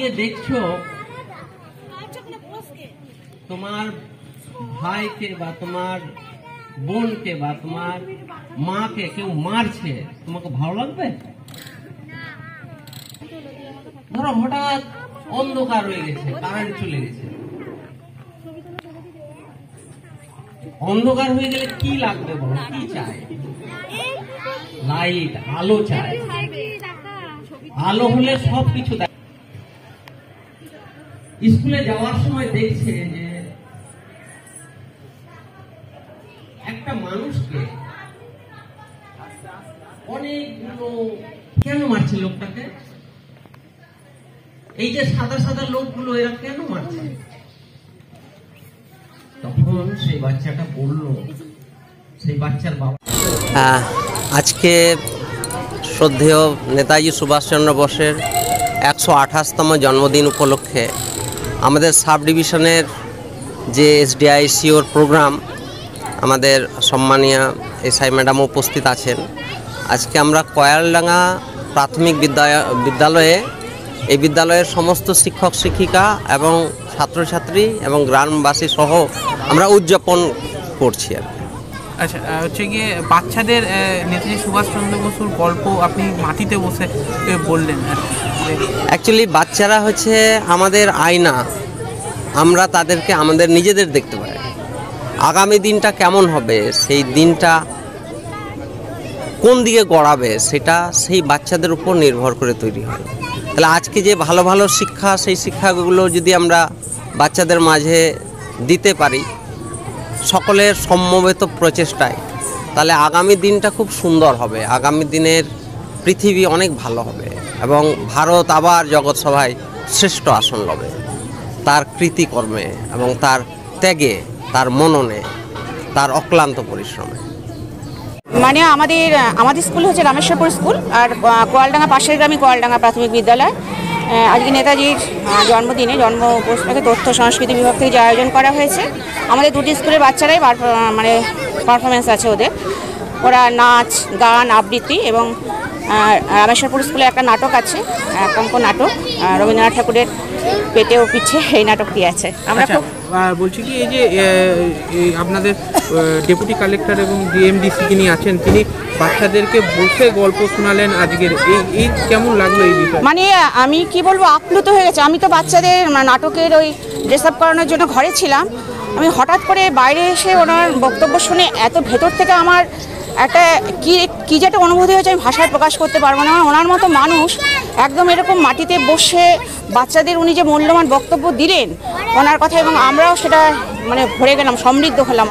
দাঁড়িয়ে দেখছো তোমার ভাইকে বা তোমার বোনকে বা তোমার মাকে কেউ মারছে, তোমাকে ভালো লাগবে? ধরো হঠাৎ অন্ধকার হয়ে গেছে, কারেন্ট চলে গেছে, অন্ধকার হয়ে গেলে কি লাগবে বলো? কি চাই? লাইট, আলো চাই। আলো হলে সবকিছু। স্কুলে যাওয়ার সময় দেখছে যে একটা মানুষকে অনেকগুলো কেন মারছে লোকটাকে? এই যে সাদা সাদা লোকগুলো এরা কেন মারছে? তখন সেই বাচ্চাটা বলল, সেই বাচ্চার বাবা, আজকে শ্রদ্ধেয় নেতাজি সুভাষচন্দ্র বোসের 128তম জন্মদিন উপলক্ষে আমাদের সাব ডিভিশনের যে SDICOর প্রোগ্রাম, আমাদের সম্মানীয় এসআই ম্যাডাম উপস্থিত আছেন। আজকে আমরা কয়ালডাঙ্গা প্রাথমিক বিদ্যালয়ে এই বিদ্যালয়ের সমস্ত শিক্ষক শিক্ষিকা এবং ছাত্রছাত্রী এবং গ্রামবাসী সহ আমরা উদযাপন করছি আর কি। আচ্ছা, হচ্ছে গিয়ে বাচ্চাদের নেতাজি সুভাষচন্দ্র বসুর গল্প আপনি মাটিতে বসে বললেন। অ্যাকচুয়ালি বাচ্চারা হচ্ছে আমাদের আয়না, আমরা তাদেরকে আমাদের নিজেদের দেখতে পাই। আগামী দিনটা কেমন হবে, সেই দিনটা কোন দিকে গড়াবে, সেটা সেই বাচ্চাদের উপর নির্ভর করে তৈরি হয়। তাহলে আজকে যে ভালো ভালো শিক্ষা, সেই শিক্ষাগুলো যদি আমরা বাচ্চাদের মাঝে দিতে পারি সকলের সমবেত প্রচেষ্টায়, তাহলে আগামী দিনটা খুব সুন্দর হবে। আগামী দিনের পৃথিবী অনেক ভালো হবে এবং ভারত আবার জগৎ সভায় শ্রেষ্ঠ আসন লবে তার কৃতিকর্মে এবং তার ত্যাগে, তার মননে, তার অক্লান্ত পরিশ্রমে। মানে আমাদের স্কুল হচ্ছে রামেশ্বরপুর স্কুল, আর কোয়ালডাঙ্গা পাশের গ্রামে কোয়ালডাঙ্গা প্রাথমিক বিদ্যালয়। আজকে নেতাজির জন্মদিনে জন্ম উপলক্ষে তথ্য সংস্কৃতি বিভাগ থেকে যে আয়োজন করা হয়েছে, আমাদের দুটি স্কুলের বাচ্চারাই মানে পারফরমেন্স আছে ওদের। ওরা নাচ, গান, আবৃত্তি এবং রামেশ্বরপুর স্কুলে একটা নাটক আছে, একাঙ্ক নাটক, রবীন্দ্রনাথ ঠাকুরের পেটেও পিছে, এই নাটকটি আছে। আমরা বলছি কি, এই যে আপনাদের ডেপুটি কালেক্টর এবং ডিএমডিসি যিনি আছেন, তিনি বাচ্চাদেরকে বসে গল্প শোনালেন আজকের, এই কেমন লাগলো এই বিষয়? মানে আমি কি বলবো, আপ্লুত হয়ে গেছে। আমি তো বাচ্চাদের নাটকের ওই ড্রেস আপ করানোর জন্য ঘরে ছিলাম, আমি হঠাৎ করে বাইরে এসে ওনার বক্তব্য শুনে এত ভেতর থেকে আমার একটা কি যে একটা অনুভূতি হয়েছে, আমি ভাষায় প্রকাশ করতে পারবো না। ওনার মতো মানুষ একদম এরকম মাটিতে বসে বাচ্চাদের উনি যে মূল্যবান বক্তব্য দিলেন ওনার কথা, এবং আমরাও সেটা মানে ভরে গেলাম, সমৃদ্ধ হলাম।